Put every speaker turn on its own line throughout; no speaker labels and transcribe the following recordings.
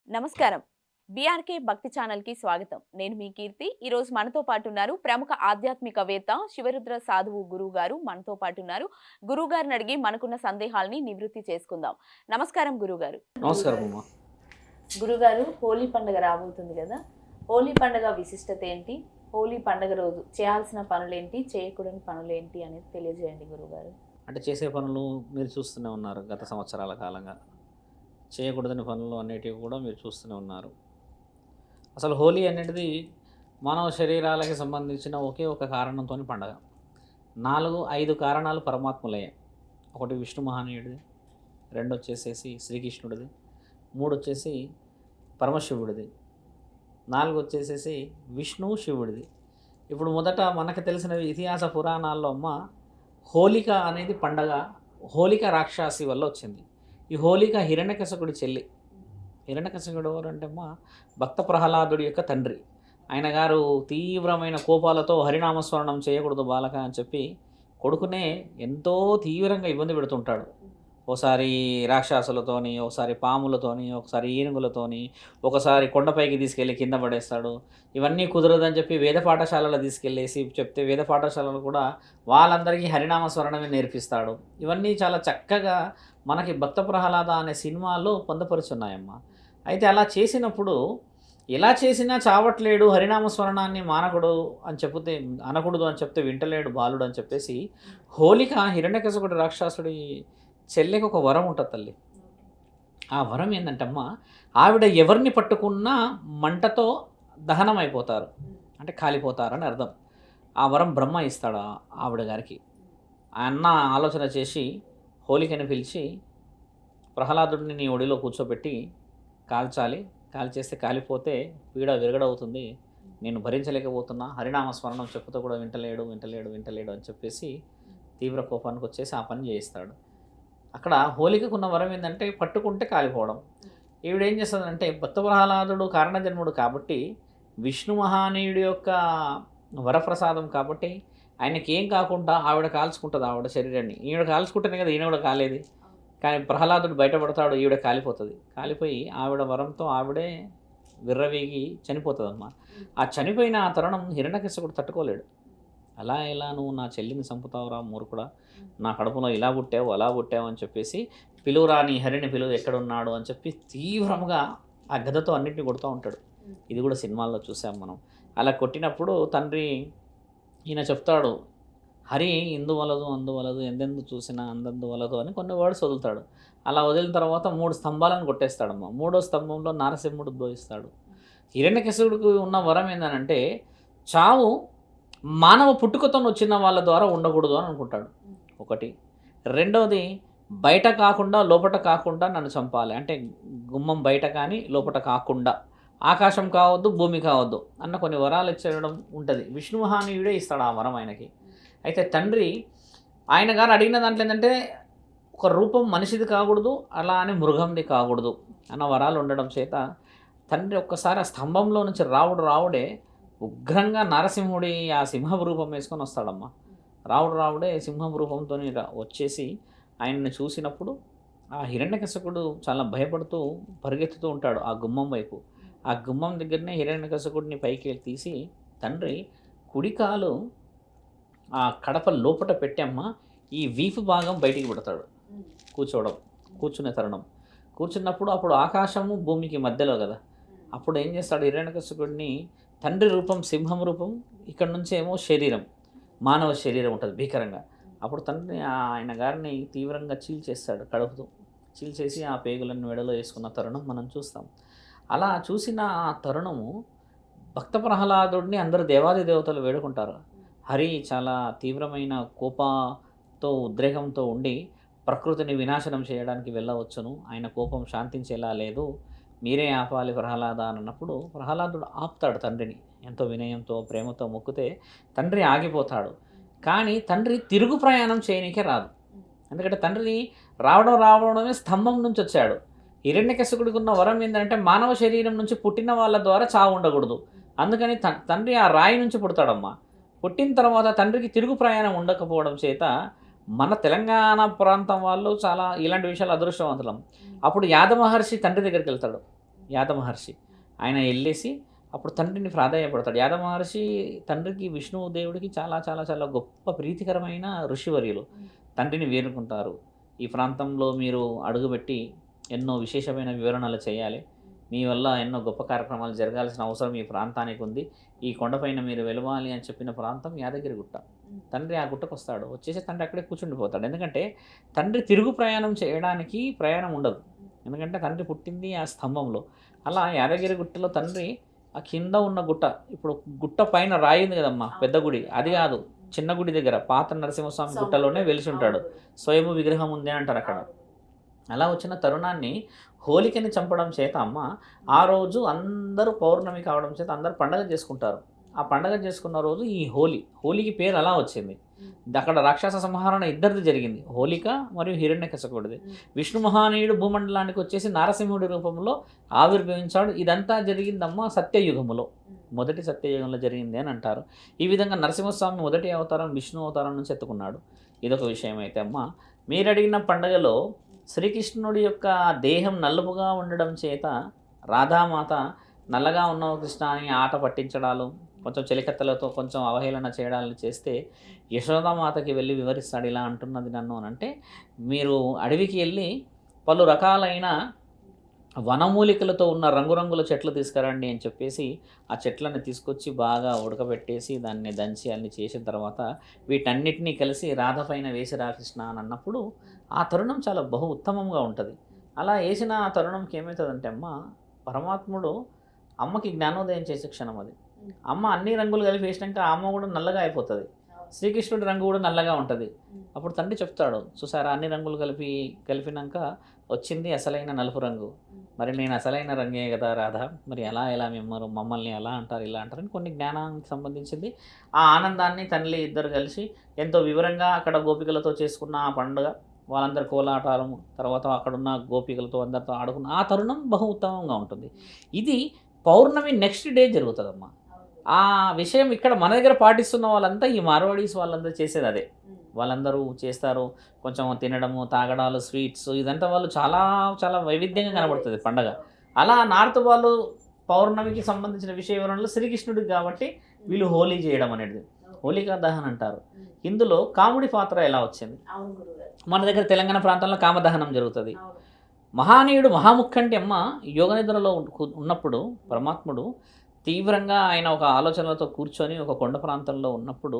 నమస్కారం. బీఆర్కే భక్తి ఛానల్‌కి స్వాగతం. నేను మీ కీర్తి. ఈరోజు మనతో పాటు ఉన్నారు ప్రముఖ ఆధ్యాత్మికవేత్త శివరుద్ర సాధువు గురువుగారు మనతో పాటు ఉన్నారు. గురువుగారిని అడిగి మనకున్న సందేహాల్ని నివృత్తి చేసుకుందాం. నమస్కారం గురువుగారు.
నమస్కారం అమ్మా.
గురుగారు, హోలీ పండుగ రాబోతుంది కదా! హోలీ పండుగ విశిష్టత ఏంటి? హోలీ పండుగ రోజు చేయాల్సిన పనులేంటి? చేయకూడని పనులేంటి అనేది తెలియజేయండి గురువుగారు.
అంటే చేసే పనులు మీరు చూస్తూనే ఉన్నారు గత సంవత్సరాల కాలంగా. చేయకూడని పనులు అనేటివి కూడా మీరు చూస్తూనే ఉన్నారు. అసలు హోలీ అనేది మానవ శరీరాలకి సంబంధించిన ఒకే ఒక కారణంతోని పండగ. 5 కారణాలు పరమాత్ములయ్యాయి. ఒకటి విష్ణు మహానీయుడిది, 2 వచ్చేసేసి శ్రీకృష్ణుడిది, 3 వచ్చేసి పరమశివుడిది, 4 వచ్చేసేసి విష్ణు శివుడిది. ఇప్పుడు మొదట మనకు తెలిసిన ఇతిహాస పురాణాల్లో అమ్మ హోలిక అనేది పండగ హోలిక రాక్షసి వల్ల వచ్చింది. ఈ హోలిక హిరణ్యకశిపుడి చెల్లి. హిరణ్యకశిపుడు ఎవరంటే అమ్మ భక్త ప్రహ్లాదుడి యొక్క తండ్రి. ఆయన గారు తీవ్రమైన కోపాలతో హరినామస్మరణం చేయకూడదు బాలక అని చెప్పి కొడుకునే ఎంతో తీవ్రంగా ఇబ్బంది పెడుతుంటాడు. ఒకసారి రాక్షసులతోని, ఒకసారి పాములతోని, ఒకసారి ఏనుగులతోని, ఒకసారి కొండపైకి తీసుకెళ్ళి కింద పడేస్తాడు. ఇవన్నీ కుదరదని చెప్పి వేద పాఠశాలలో తీసుకెళ్ళేసి చెప్తే వేద పాఠశాలలు కూడా వాళ్ళందరికీ హరినామస్మరణమే నేర్పిస్తాడు. ఇవన్నీ చాలా చక్కగా మనకి భక్త ప్రహ్లాద అనే సినిమాలో పొందపరుచున్నాయమ్మా. అయితే అలా చేసినప్పుడు ఎలా చేసినా చావట్లేడు, హరినామస్మరణాన్ని అనకూడదు అని చెప్తే వింటలేడు బాలుడు అని చెప్పేసి హోలిక హిరణ్యకశిపుడి రాక్షసుడి చెల్లెకి ఒక వరం ఉంటుంది తల్లి. ఆ వరం ఏంటంటే అమ్మ ఆవిడ ఎవరిని పట్టుకున్నా మంటతో దహనం అయిపోతారు, అంటే కాలిపోతారని అర్థం. ఆ వరం బ్రహ్మ ఇస్తాడు ఆవిడ గారికి. అన్న ఆలోచన చేసి హోలికని పిలిచి ప్రహ్లాదుడిని నీ ఒడిలో కూర్చోబెట్టి కాల్చేస్తే కాలిపోతే పీడ విరగడవుతుంది, నేను భరించలేకపోతున్నా, హరినామస్మరణం చెప్పుతో కూడా వింటలేడు అని చెప్పేసి తీవ్ర కోపానికి వచ్చేసి ఆ పని చేయిస్తాడు. అక్కడ హోలికకున్న వరం ఏంటంటే పట్టుకుంటే కాలిపోవడం. ఈవిడేం చేస్తుందంటే భక్త ప్రహ్లాదుడు కారణజన్ముడు కాబట్టి విష్ణు మహానీయుడి యొక్క వరప్రసాదం కాబట్టి ఆయనకి ఏం కాకుండా ఆవిడ కాల్చుకుంటుంది ఆవిడ శరీరాన్ని. ఈవిడ కాల్చుకుంటేనే కదా ఈయన కూడా కాలేది. కానీ ప్రహ్లాదుడు బయటపడతాడు, ఈవిడ కాలిపోతుంది. కాలిపోయి ఆవిడ వరంతో ఆవిడే విర్రవీగి చనిపోతుందమ్మా. ఆ చనిపోయిన ఆ తరుణం హిరణ్యకశిపుడు తట్టుకోలేడు. అలా ఎలా నువ్వు నా చెల్లిని చంపుతావురా మూర్ఖుడా, నా కడుపులో ఇలా పుట్టావు అలా పుట్టావు అని చెప్పేసి పిలువురా నీ హరిని పిలువు ఎక్కడున్నాడు అని చెప్పి తీవ్రంగా ఆ గదతో అన్నింటినీ కొడుతూ ఉంటాడు. ఇది కూడా సినిమాల్లో చూసాం మనం. అలా కొట్టినప్పుడు తండ్రి ఈయన చెప్తాడు, హరి అందువలదు ఎందెందు చూసినా అందందువలదు అని కొన్ని వర్డ్స్ వదులుతాడు. అలా వదిలిన తర్వాత 3 స్తంభాలను కొట్టేస్తాడమ్మ. 3వ స్తంభంలో నారసింహుడు ఉద్భవిస్తాడు. హిరణ్యకశిపుడికి ఉన్న వరం ఏంటంటే చావు మానవ పుట్టుకతో వచ్చిన వాళ్ళ ద్వారా ఉండకూడదు అని అనుకుంటాడు. ఒకటి. రెండవది బయట కాకుండా లోపట కాకుండా నన్ను చంపాలి, అంటే గుమ్మం బయట కానీ లోపట కాకుండా, ఆకాశం కావద్దు భూమి కావద్దు అన్న కొన్ని వరాలు ఇచ్చడం ఉంటుంది. విష్ణు మహానీయుడే ఇస్తాడు ఆ వరం ఆయనకి. అయితే తండ్రి ఆయన గారు అడిగిన దాంట్లో ఏంటంటే ఒక రూపం మనిషిది కాకూడదు, అలా అని మృగంది కాకూడదు అన్న వరాలు ఉండడం చేత తండ్రి ఒక్కసారి ఆ స్తంభంలో నుంచి రావుడే ఉగ్రంగా నరసింహుడి ఆ సింహం రూపం వేసుకొని వస్తాడమ్మా. రావుడే సింహం రూపంతో వచ్చేసి ఆయన్ని చూసినప్పుడు ఆ హిరణ్యకశిపుడు చాలా భయపడుతూ పరిగెత్తుతూ ఉంటాడు ఆ గుమ్మం వైపు. ఆ గుమ్మం దగ్గరనే హిరణ్యకశిపుడిని పైకి తీసి తండ్రి కుడికాలు ఆ కడప లోపట పెట్టమ్మా ఈ వీపు భాగం బయటికి పెడతాడు. కూర్చునే తరుణం కూర్చున్నప్పుడు అప్పుడు ఆకాశము భూమికి మధ్యలో కదా. అప్పుడు ఏం చేస్తాడు హిరణ్యకశిపుడిని, తండ్రి రూపం సింహం రూపం, ఇక్కడ నుంచి ఏమో శరీరం మానవ శరీరం ఉంటుంది భీకరంగా. అప్పుడు తండ్రి ఆయన గారిని తీవ్రంగా చీల్చేస్తాడు, కడుపుతూ చీల్చేసి ఆ పేగులను మెడలో వేసుకున్న తరుణం మనం చూస్తాం. అలా చూసిన ఆ తరుణము భక్త ప్రహ్లాదుడిని అందరు దేవాది దేవతలు వేడుకుంటారు. హరి చాలా తీవ్రమైన కోపంతో ఉద్రేకంతో ఉండి ప్రకృతిని వినాశనం చేయడానికి వెళ్ళవచ్చును, ఆయన కోపం శాంతించేలా లేదు, మీరే ఆపాలి ప్రహ్లాద అన్నప్పుడు ప్రహ్లాదుడు ఆపుతాడు తండ్రిని. ఎంతో వినయంతో ప్రేమతో మొక్కితే తండ్రి ఆగిపోతాడు. కానీ తండ్రి తిరుగు ప్రయాణం చేయనీకే రాదు. ఎందుకంటే తండ్రి రావడమే స్తంభం నుంచి వచ్చాడు. హిరణ్యకశిపుడికి ఉన్న వరం ఏంటంటే మానవ శరీరం నుంచి పుట్టిన వాళ్ళ ద్వారా చావు ఉండకూడదు. అందుకని తండ్రి ఆ రాయి నుంచి పుడతాడమ్మా. పుట్టిన తర్వాత తండ్రికి తిరుగు ప్రయాణం ఉండకపోవడం చేత మన తెలంగాణ ప్రాంతం వాళ్ళు చాలా ఇలాంటి విషయాలు అదృష్టవంతులం. అప్పుడు యాద మహర్షి తండ్రి దగ్గరికి వెళ్తాడు. యాద మహర్షి. ఆయన వెళ్ళేసి అప్పుడు తండ్రిని ప్రాధేయపడతాడు. యాద మహర్షి తండ్రికి విష్ణువు దేవుడికి చాలా చాలా చాలా గొప్ప ప్రీతికరమైన ఋషివర్యులు. తండ్రిని వేడుకుంటారు. ఈ ప్రాంతంలో మీరు అడుగుపెట్టి ఎన్నో విశేషమైన వివరణలు చేయాలి. మీ వల్ల ఎన్నో గొప్ప కార్యక్రమాలు జరగాల్సిన అవసరం ఈ ప్రాంతానికి ఉంది. ఈ కొండపైన మీరు వెలవాలి అని చెప్పిన ప్రాంతం యాదగిరి గుట్ట. తండ్రి ఆ గుట్టకు వస్తాడు. వచ్చేసి తండ్రి అక్కడే కూర్చుండిపోతాడు. ఎందుకంటే తండ్రి తిరుగు ప్రయాణం చేయడానికి ప్రయాణం ఉండదు. ఎందుకంటే తండ్రి పుట్టింది ఆ స్తంభంలో. అలా యాదగిరి గుట్టలో తండ్రి ఆ కింద ఉన్న గుట్ట, ఇప్పుడు గుట్ట పైన రాయి ఉంది కదమ్మా పెద్ద గుడి, అది కాదు, చిన్న గుడి దగ్గర పాత నరసింహస్వామి గుట్టలోనే వెలిసి ఉంటాడు. స్వయము విగ్రహం ఉంది అంటారు అక్కడ. అలా వచ్చిన తరుణాన్ని హోలికని చంపడం చేత అమ్మ ఆ రోజు అందరూ పౌర్ణమి కావడం చేత అందరూ పండగ చేసుకుంటారు. ఆ పండగ చేసుకున్న రోజు ఈ హోలీకి పేరు అలా వచ్చింది. అక్కడ రాక్షస సంహారణ ఇద్దరిది జరిగింది, హోలిక మరియు హిరణ్యకశిపుడిది. విష్ణు మహానీయుడు భూమండలానికి వచ్చేసి నారసింహుడి రూపంలో ఆవిర్భవించాడు. ఇదంతా జరిగిందమ్మా సత్యయుగములో, మొదటి సత్యయుగంలో జరిగింది అని అంటారు. ఈ విధంగా నరసింహస్వామి మొదటి అవతారం విష్ణు అవతారం నుంచి ఎత్తుకున్నాడు. ఇదొక విషయం. అయితే అమ్మ మీరు అడిగిన పండగలో శ్రీకృష్ణుడి యొక్క దేహం నలుపుగా ఉండడం చేత రాధామాత నల్లగా ఉన్నావు కృష్ణ అని ఆట పట్టించడాలు, కొంచెం చెలికత్తలతో కొంచెం అవహేళన చేయడాలు చేస్తే యశోదామాతకి వెళ్ళి వివరిస్తాడు. ఇలా అంటున్నది నన్ను అని అంటే, మీరు అడవికి వెళ్ళి పలు రకాలైన వనమూలికలతో ఉన్న రంగురంగుల చెట్లు తీసుకురండి అని చెప్పేసి ఆ చెట్లను తీసుకొచ్చి బాగా ఉడకబెట్టేసి దాన్ని దంచి అన్ని చేసిన తర్వాత వీటన్నిటినీ కలిసి రాధ పైన వేసి రాకృష్ణ అని అన్నప్పుడు ఆ తరుణం చాలా బహు ఉత్తమంగా ఉంటుంది. అలా వేసిన ఆ తరుణంకి ఏమవుతుందంటే అమ్మ పరమాత్ముడు అమ్మకి జ్ఞానోదయం చేసే క్షణం అది. అమ్మ అన్ని రంగులు కలిపి వేసినాక ఆ అమ్మ కూడా నల్లగా అయిపోతుంది. శ్రీకృష్ణుడి రంగు కూడా నల్లగా ఉంటుంది. అప్పుడు తండ్రి చెప్తాడు, చూసారా అన్ని రంగులు కలిపినాక వచ్చింది అసలైన నలుపు రంగు. మరి నేను అసలైన రంగే కదా రాధా, మరి ఎలా మమ్మల్ని ఎలా అంటారు ఇలా అంటారని కొన్ని జ్ఞానానికి సంబంధించింది. ఆ ఆనందాన్ని తల్లి ఇద్దరు కలిసి ఎంతో వివరంగా అక్కడ గోపికలతో చేసుకున్న ఆ పండుగ, వాళ్ళందరూ కోలాటాలు, తర్వాత అక్కడున్న గోపికలతో అందరితో ఆడుకున్న ఆ తరుణం బహు ఉత్తమంగా ఉంటుంది. ఇది పౌర్ణమి నెక్స్ట్ డే జరుగుతుందమ్మా. ఆ విషయం ఇక్కడ మన దగ్గర పాటిస్తున్న వాళ్ళంతా ఈ మార్వాడీస్ వాళ్ళందరూ చేసేది అదే. వాళ్ళందరూ చేస్తారు, కొంచెం తినడము తాగడాలు స్వీట్స్ ఇదంతా వాళ్ళు చాలా చాలా వైవిధ్యంగా కనబడుతుంది పండగ. అలా నార్త్ వాళ్ళు పౌర్ణమికి సంబంధించిన విషయ వివరణలు శ్రీకృష్ణుడికి కాబట్టి వీళ్ళు హోలీ చేయడం అనేది హోలికా దహన్ అంటారు. ఇందులో కాముడి పాత్ర ఎలా వచ్చింది? మన దగ్గర తెలంగాణ ప్రాంతంలో కామదహనం జరుగుతుంది. మహానీయుడు మహాముఖంటి అమ్మ యోగనిద్రలో ఉన్నప్పుడు పరమాత్ముడు తీవ్రంగా ఆయన ఒక ఆలోచనలతో కూర్చొని ఒక కొండ ప్రాంతంలో ఉన్నప్పుడు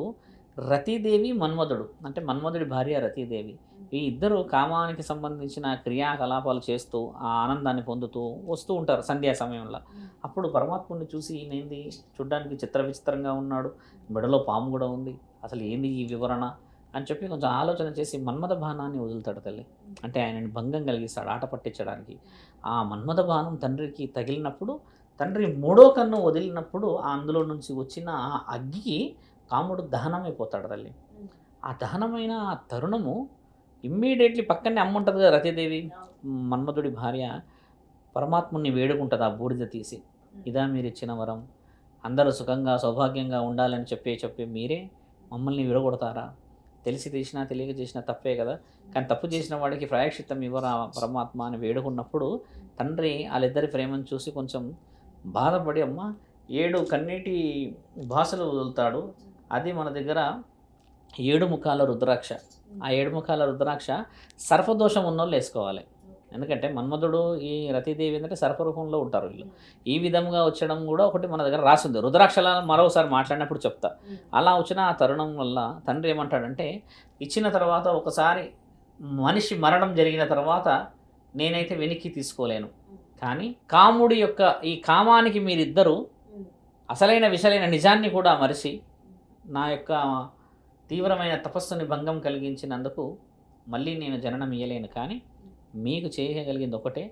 రతీదేవి మన్మధుడు, అంటే మన్మధుడి భార్య రతీదేవి, ఈ ఇద్దరు కామానికి సంబంధించిన క్రియాకలాపాలు చేస్తూ ఆ ఆనందాన్ని పొందుతూ వస్తూ ఉంటారు సంధ్యా సమయంలో. అప్పుడు పరమాత్ముడిని చూసి ఈయనేంది చూడ్డానికి విచిత్రంగా ఉన్నాడు, మెడలో పాము కూడా ఉంది, అసలు ఏంది ఈ వివరణ అని చెప్పి కొంచెం ఆలోచన చేసి మన్మథ బాణాన్ని వదులుతాడు తల్లి. అంటే ఆయనని భంగం కలిగిస్తాడు ఆట పట్టించడానికి. ఆ మన్మథ బాణం తండ్రికి తగిలినప్పుడు తండ్రి మూడో కన్ను వదిలినప్పుడు అందులో నుంచి వచ్చిన ఆ అగ్గికి కాముడు దహనమైపోతాడు తల్లి. ఆ దహనమైన ఆ తరుణము ఇమ్మీడియట్లీ పక్కనే అమ్మ ఉంటుంది కదా రతీదేవి, మన్మధుడి భార్య, పరమాత్ముని వేడుకుంటుంది ఆ బూడిద తీసి, ఇదా మీరు ఇచ్చిన వరం, అందరూ సుఖంగా సౌభాగ్యంగా ఉండాలని చెప్పి మీరే మమ్మల్ని విడగొడతారా? తెలిసి చేసినా తెలియక చేసినా తప్పే కదా, కానీ తప్పు చేసిన వాడికి ప్రాయశ్చిత్తం ఇవ్వరా పరమాత్మ అని వేడుకున్నప్పుడు తండ్రి వాళ్ళిద్దరి ప్రేమను చూసి కొంచెం బాధపడి అమ్మ 7 కన్నీటి భాషలు వదులుతాడు. అది మన దగ్గర 7 ముఖాల రుద్రాక్ష. ఆ 7 ముఖాల రుద్రాక్ష సర్పదోషం ఉన్నోళ్ళు వేసుకోవాలి. ఎందుకంటే మన్మధుడు ఈ రతీదేవి ఏంటంటే సర్పరూపంలో ఉంటారు వీళ్ళు. ఈ విధంగా వచ్చడం కూడా ఒకటి మన దగ్గర రాసింది. రుద్రాక్షలను మరోసారి మాట్లాడినప్పుడు చెప్తా. అలా వచ్చిన ఆ తరుణం వల్ల తండ్రి ఏమంటాడంటే, ఇచ్చిన తర్వాత ఒకసారి మనిషి మరణం జరిగిన తర్వాత నేనైతే వెనక్కి తీసుకోలేను, కానీ కాముడి యొక్క ఈ కామానికి మీరిద్దరూ అసలైన విషలైన నిజాన్ని కూడా మరిచి నా యొక్క తీవ్రమైన తపస్సుని భంగం కలిగించినందుకు మళ్ళీ నేను జననం ఇయ్యలేను, కానీ మీకు చేయగలిగింది ఒకటే,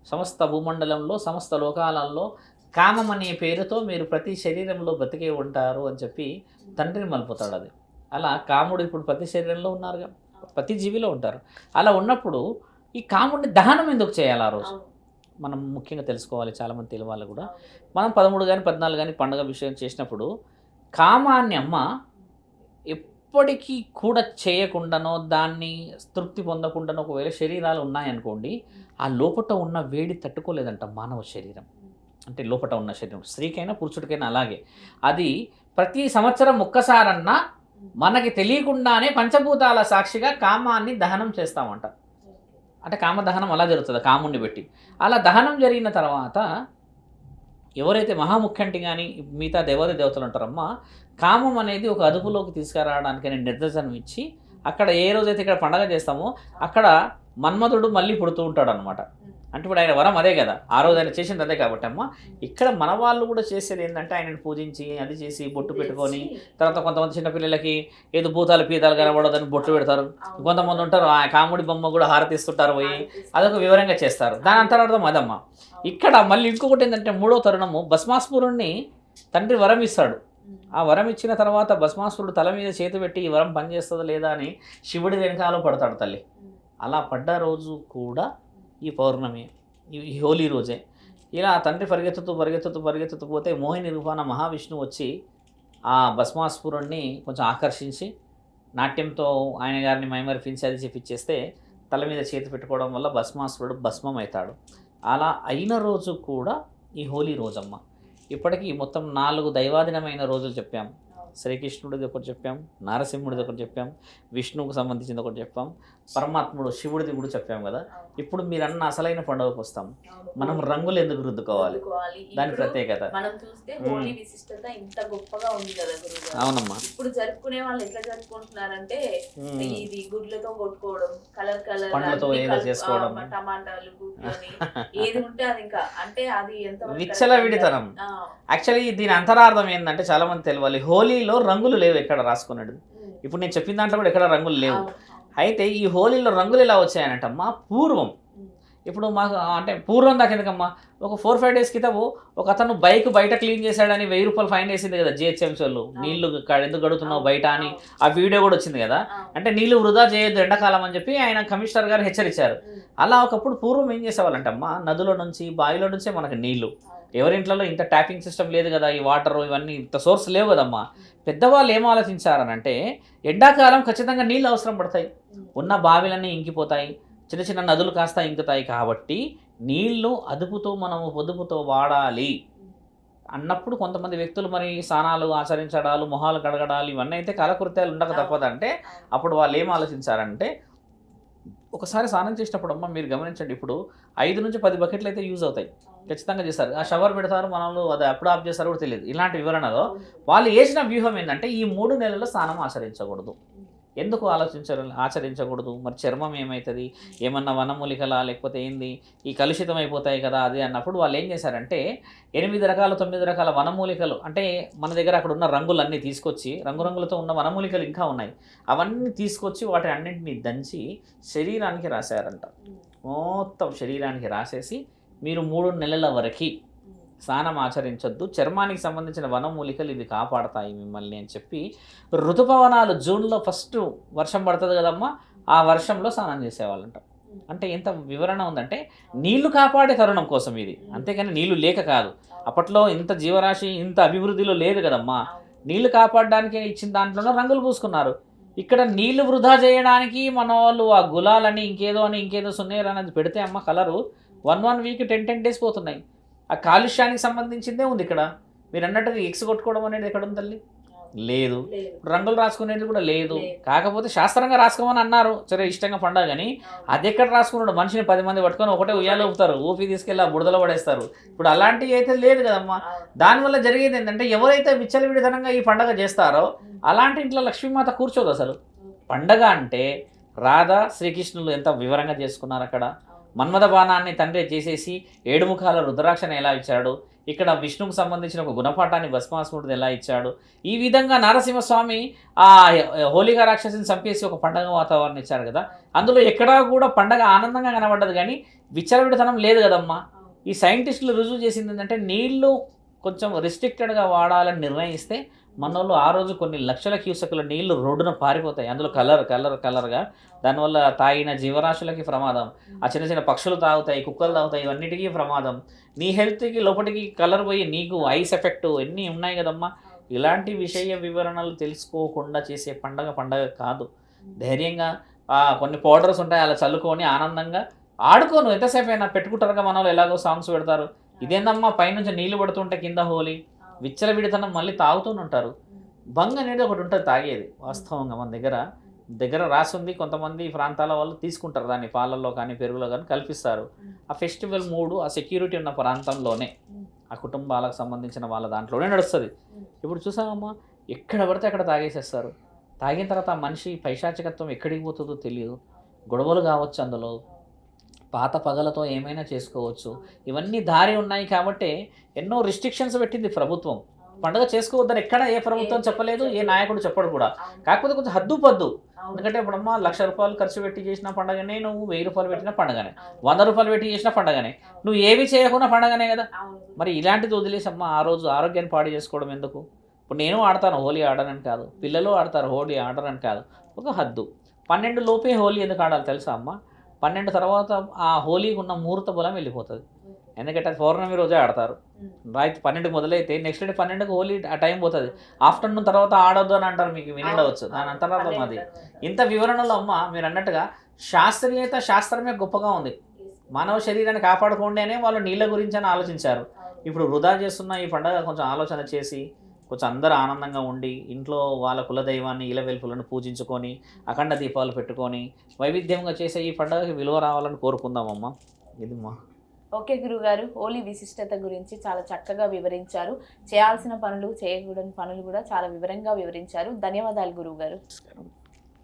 సమస్త భూమండలంలో సమస్త లోకాలలో కామం అనే పేరుతో మీరు ప్రతి శరీరంలో బతికే ఉంటారు అని చెప్పి తండ్రిని మలుపుతాడు. అది అలా కాముడు ఇప్పుడు ప్రతి శరీరంలో ఉన్నారుగా, ప్రతి జీవిలో ఉంటారు. అలా ఉన్నప్పుడు ఈ కాముడిని దహనం ఎందుకు చేయాలి ఆ రోజు మనం ముఖ్యంగా తెలుసుకోవాలి. చాలామంది తెలియాలి కూడా. మనం 13 కానీ 14 కానీ పండుగ విషయం చేసినప్పుడు కామాన్ని అమ్మ ఇప్పటికీ కూడా చేయకుండానో దాన్ని తృప్తి పొందకుండానో ఒకవేళ శరీరాలు ఉన్నాయనుకోండి, ఆ లోపట ఉన్న వేడి తట్టుకోలేదంట మానవ శరీరం. అంటే లోపట ఉన్న శరీరం స్త్రీకైనా పురుషుడికైనా అలాగే. అది ప్రతి సంవత్సరం ఒక్కసారన్నా మనకి తెలియకుండానే పంచభూతాల సాక్షిగా కామాన్ని దహనం చేస్తామంట. అంటే కామదహనం అలా జరుగుతుంది కాముణ్ణి పెట్టి. అలా దహనం జరిగిన తర్వాత ఎవరైతే మహాముఖ్యంటి కానీ మిగతా దేవతలు ఉంటారమ్మా, కామం అనేది ఒక అదుపులోకి తీసుకురావడానికని నిర్దేశనం ఇచ్చి అక్కడ ఏ రోజైతే ఇక్కడ పండగ చేస్తామో అక్కడ మన్మధుడు మళ్ళీ పుడుతూ ఉంటాడు అనమాట. అంటే ఇప్పుడు ఆయన వరం అదే కదా, ఆ రోజు ఆయన చేసింది అదే కాబట్టి అమ్మ, ఇక్కడ మన వాళ్ళు కూడా చేసేది ఏంటంటే ఆయనను పూజించి అది చేసి బొట్టు పెట్టుకొని, తర్వాత కొంతమంది చిన్నపిల్లలకి ఏదో భూతాలు పీతాలు కనబడదని బొట్టు పెడతారు. కొంతమంది ఉంటారు ఆ కాముడి బొమ్మ కూడా హారతిస్తుంటారు పోయి, అదొక వివరంగా చేస్తారు. దాని అంతరార్థం అదమ్మా. ఇక్కడ మళ్ళీ ఇంకొకటి ఏంటంటే మూడో తరుణము, భస్మాసురుణ్ణి తండ్రి వరం ఇస్తాడు. ఆ వరం ఇచ్చిన తర్వాత భస్మాసురుడు తల మీద చేతి పెట్టి ఈ వరం పనిచేస్తుందా లేదా అని శివుడి వెనకాల పడతాడు తల్లి. అలా పడ్డ రోజు కూడా ఈ పౌర్ణమి, ఈ హోలీ రోజే. ఇలా తండ్రి పరిగెత్తుతూ పోతే మోహిని రూపాన మహావిష్ణువు వచ్చి ఆ భస్మాసురుణ్ణి కొంచెం ఆకర్షించి నాట్యంతో ఆయన గారిని మైమరిపించి అది చెప్పించేస్తే తల మీద చేతి పెట్టుకోవడం వల్ల భస్మాసురుడు భస్మం అవుతాడు. అలా అయిన రోజు కూడా ఈ హోలీ రోజమ్మ. ఇప్పటికీ మొత్తం 4 దైవాధీనమైన రోజులు చెప్పాం. శ్రీకృష్ణుడిది ఒకటి చెప్పాం, నారసింహుడిది ఒకటి చెప్పాం, విష్ణువుకు సంబంధించింది ఒకటి చెప్పాం, పరమాత్ముడు శివుడిది కూడా చెప్పాం కదా. ఇప్పుడు మీరన్న అసలైన పండుగకు వస్తాం. మనం రంగులు ఎందుకు రుద్దుకోవాలి, దాని ప్రత్యేకత.
మనం చూస్తే హోలీ విశిష్టత ఇంత గొప్పగా ఉంది కదా గురుగారు.
అవునమ్మా.
ఇప్పుడు జరుపుకునే వాళ్ళు ఎట్లా జరుపుకుంటున్నారంటే ఇది గుడ్లతో కొట్టుకోవడం, కలర్
పండ్లతో ఏదో చేసుకోవడం,
టమాటాలు గుడ్లని ఏది ఉంటే అది ఇంకా అంటే అది ఎంత
విచ్చలవిడితనం. యాక్చువల్లీ దీని అంతరార్థం ఏంటంటే చాలా మంది తెలియాలి, హోలీలో రంగులు లేవు ఎక్కడ రాసుకున్నాడు. ఇప్పుడు నేను చెప్పిన దాంట్లో కూడా ఎక్కడ రంగులు లేవు. అయితే ఈ హోలీలో రంగులు ఎలా వచ్చాయనంటమ్మా, పూర్వం ఇప్పుడు మాకు అంటే పూర్వం దాకా ఎందుకమ్మా, ఒక 4-5 డేస్ క్రితం ఒక అతను బైక్ బయట క్లీన్ చేశాడని 1000 రూపాయలు ఫైన్ వేసింది కదా జిహెచ్ఎంసీ వాళ్ళు. నీళ్లు ఎందుకు గడుతున్నావు బయట అని ఆ వీడియో కూడా వచ్చింది కదా. అంటే నీళ్లు వృధా చేయొద్దు ఎండాకాలం అని చెప్పి ఆయన కమిషనర్ గారు హెచ్చరించారు. అలా ఒకప్పుడు పూర్వం ఏం చేసేవాళ్ళంటమ్మా, నదుల నుంచి బావిలో నుంచే మనకు నీళ్లు. ఎవరింట్లో ఇంత ట్యాపింగ్ సిస్టమ్ లేదు కదా, ఈ వాటర్ ఇవన్నీ ఇంత సోర్స్ లేవు కదమ్మా. పెద్దవాళ్ళు ఏం ఆలోచించారనంటే ఎండాకాలం ఖచ్చితంగా నీళ్ళు అవసరం పడతాయి, ఉన్న బావిలన్నీ ఇంకిపోతాయి, చిన్న చిన్న నదులు కాస్త ఇంకుతాయి. కాబట్టి నీళ్లు అదుపుతో మనము పొదుపుతో వాడాలి అన్నప్పుడు కొంతమంది వ్యక్తులు మరి స్నానాలు ఆచరించడాలు, మొహాలు కడగడాలు ఇవన్నీ అయితే కాలకృత్యాలు ఉండక తప్పదంటే అప్పుడు వాళ్ళు ఏం ఆలోచించారంటే, ఒకసారి స్నానం చేసినప్పుడు అమ్మ మీరు గమనించండి, ఇప్పుడు 5 నుంచి 10 బకెట్లు అయితే యూజ్ అవుతాయి, ఖచ్చితంగా చేస్తారు. ఆ షవర్ పెడతారు, మనల్ని అది ఎప్పుడు ఆఫ్ చేస్తారో కూడా తెలియదు. ఇలాంటి వివరణలో వాళ్ళు వేసిన వ్యూహం ఏంటంటే ఈ 3 నెలల్లో స్నానం ఆచరించకూడదు. ఎందుకు ఆచరించకూడదు? మరి చర్మం ఏమవుతుంది, ఏమన్నా వనమూలికలా లేకపోతే ఏంది, ఈ కలుషితం అయిపోతాయి కదా అది అన్నప్పుడు వాళ్ళు ఏం చేశారంటే 8 రకాల 9 రకాల వనమూలికలు, అంటే మన దగ్గర అక్కడ ఉన్న రంగులన్నీ తీసుకొచ్చి, రంగురంగులతో ఉన్న వనమూలికలు ఇంకా ఉన్నాయి, అవన్నీ తీసుకొచ్చి వాటి అన్నింటినీ దంచి శరీరానికి రాశారంట. మొత్తం శరీరానికి రాసేసి మీరు 3 నెలల వరకు స్నానం ఆచరించొద్దు, చర్మానికి సంబంధించిన వనమూలికలు ఇవి కాపాడతాయి మిమ్మల్ని అని చెప్పి, ఋతుపవనాలు జూన్లో ఫస్ట్ వర్షం పడుతుంది కదమ్మా, ఆ వర్షంలో స్నానం చేసేవాళ్ళంట. అంటే ఎంత వివరణ ఉందంటే నీళ్లు కాపాడే తరుణం కోసం ఇది, అంతేకాని నీళ్లు లేక కాదు. అప్పట్లో ఇంత జీవరాశి ఇంత అభివృద్ధిలో లేదు కదమ్మా, నీళ్లు కాపాడడానికి ఇచ్చిన దాంట్లోనే రంగులు పూసుకున్నారు. ఇక్కడ నీళ్లు వృధా చేయడానికి మన వాళ్ళు ఆ గులాలని ఇంకేదో సున్నేరు అనేది పెడితే అమ్మ కలరు 1 వీక్ 10 డేస్ పోతున్నాయి. ఆ కాలుష్యానికి సంబంధించిందే ఉంది ఇక్కడ. మీరు అన్నట్టుగా ఎక్స్ కొట్టుకోవడం అనేది ఎక్కడ ఉంది తల్లి? లేదు. రంగులు రాసుకునేది కూడా లేదు. కాకపోతే శాస్త్రంగా రాసుకోమని అన్నారు, సరే ఇష్టంగా పండగ, కానీ అది ఎక్కడ రాసుకున్నాడు? మనిషిని 10 మంది పట్టుకొని ఒకటే ఉయ్యాలు ఊపుతారు, ఊపి తీసుకెళ్ళి ఆ బుడదలో పడేస్తారు. ఇప్పుడు అలాంటివి అయితే లేదు కదమ్మా. దానివల్ల జరిగేది ఏంటంటే ఎవరైతే విచ్చలవిడితనంగా ఈ పండగ చేస్తారో అలాంటి ఇంట్లో లక్ష్మీమాత కూర్చోదు అసలు. పండగ అంటే రాధా శ్రీకృష్ణులు ఎంత వివరంగా చేసుకున్నారు. అక్కడ మన్మథ బాణాన్ని తండ్రి చేసేసి 7 ముఖాల రుద్రాక్షని ఎలా ఇచ్చాడు, ఇక్కడ విష్ణువుకు సంబంధించిన ఒక గుణపాఠాన్ని భస్మాసురుడు ఎలా ఇచ్చాడు. ఈ విధంగా నరసింహస్వామి ఆ హోలికా రాక్షసిని చంపేసి ఒక పండగ వాతావరణం ఇచ్చారు కదా. అందులో ఎక్కడా కూడా పండగ ఆనందంగా కనబడ్డది, కానీ విచ్చలవిడితనం లేదు కదమ్మా. ఈ సైంటిస్టులు రుజువు చేసింది ఏంటంటే నీళ్లు కొంచెం రిస్ట్రిక్టెడ్గా వాడాలని నిర్ణయిస్తే మనోళ్ళు ఆ రోజు కొన్ని లక్షల క్యూసెక్ల నీళ్లు రోడ్డున పారిపోతాయి. అందులో కలర్గా, దానివల్ల తాగిన జీవరాశులకి ప్రమాదం, ఆ చిన్న చిన్న పక్షులు తాగుతాయి, కుక్కలు తాగుతాయి, ఇవన్నిటికీ ప్రమాదం. నీ హెల్త్కి లోపలికి కలర్ పోయి నీకు ఐస్ ఎఫెక్ట్ ఎన్ని ఉన్నాయి కదమ్మా. ఇలాంటి విషయ వివరణలు తెలుసుకోకుండా చేసే పండగ కాదు. ధైర్యంగా కొన్ని పౌడర్స్ ఉంటాయి అలా చల్లుకొని ఆనందంగా ఆడుకోను. ఎంతసేపు అయినా పెట్టుకుంటారుగా మన వాళ్ళు, ఎలాగో సాంగ్స్ పెడతారు. ఇదేందమ్మా పైనుంచి నీళ్లు పడుతుంటే కింద హోలీ, విచ్చలవిడితనం మళ్ళీ తాగుతూనే ఉంటారు. బంగ్ అనేది ఒకటి ఉంటుంది తాగేది. వాస్తవంగా మన దగ్గర రాసింది. కొంతమంది ప్రాంతాల వాళ్ళు తీసుకుంటారు దాన్ని, పాలల్లో కానీ పెరుగులో కానీ కల్పిస్తారు. ఆ ఫెస్టివల్ మూడు ఆ సెక్యూరిటీ ఉన్న ప్రాంతంలోనే, ఆ కుటుంబాలకు సంబంధించిన వాళ్ళ దాంట్లోనే నడుస్తుంది. ఇప్పుడు చూసామమ్మా, ఎక్కడ పడితే అక్కడ తాగేసేస్తారు. తాగిన తర్వాత ఆ మనిషి పైశాచికత్వం ఎక్కడికి పోతుందో తెలియదు. గొడవలు కావచ్చు, అందులో పాత పగలతో ఏమైనా చేసుకోవచ్చు. ఇవన్నీ దారి ఉన్నాయి కాబట్టి ఎన్నో రిస్ట్రిక్షన్స్ పెట్టింది ప్రభుత్వం. పండుగ చేసుకోవద్దని ఎక్కడ ఏ ప్రభుత్వం చెప్పలేదు, ఏ నాయకుడు చెప్పడు కూడా. కాకపోతే కొంచెం హద్దు పద్దు. ఎందుకంటే ఇప్పుడమ్మా ₹1,00,000 ఖర్చు పెట్టి చేసిన పండగనే, నువ్వు ₹1,000 పెట్టిన పండగనే, ₹100 పెట్టి చేసిన పండగనే, నువ్వు ఏవి చేయకుండా పండగనే కదా. మరి ఇలాంటిది వదిలేసమ్మా ఆ రోజు ఆరోగ్యాన్ని పాడు చేసుకోవడం ఎందుకు? ఇప్పుడు నేను ఆడతాను, హోలీ ఆడనని కాదు, పిల్లలు ఆడతారు, హోలీ ఆడరని కాదు. ఒక హద్దు. 12 లోపే హోలీ ఎందుకు ఆడాలి తెలుసా అమ్మ? 12 తర్వాత ఆ హోలీకి ఉన్న ముహూర్త బలం వెళ్ళిపోతుంది. ఎందుకంటే అది పౌర్ణమి రోజే ఆడతారు. రైట్ 12కి మొదలైతే నెక్స్ట్ డే 12కి హోలీ ఆ టైం పోతుంది. ఆఫ్టర్నూన్ తర్వాత ఆడొద్దు అని అంటారు, మీకు వినడవచ్చు. దాని అంతరార్థం అది. ఇంత వివరణలో అమ్మ మీరు అన్నట్టుగా శాస్త్రమే గొప్పగా ఉంది. మానవ శరీరాన్ని కాపాడుకోండి అనే వాళ్ళు నీళ్ళ గురించి అని ఆలోచించారు. ఇప్పుడు వృధా చేస్తున్న ఈ పండుగ కొంచెం ఆలోచన చేసి కొంచెం అందరూ ఆనందంగా ఉండి ఇంట్లో వాళ్ళ కులదైవాన్ని ఇలవెల్పులను పూజించుకొని అఖండ దీపాలు పెట్టుకొని వైవిధ్యంగా చేసే ఈ పండుగకి విలువ రావాలని కోరుకుందామమ్మా. ఇది మా
ఓకే గురుగారు, హోలీ విశిష్టత గురించి చాలా చక్కగా వివరించారు. చేయాల్సిన పనులు, చేయకూడని పనులు కూడా చాలా వివరంగా వివరించారు. ధన్యవాదాలు గురువుగారు.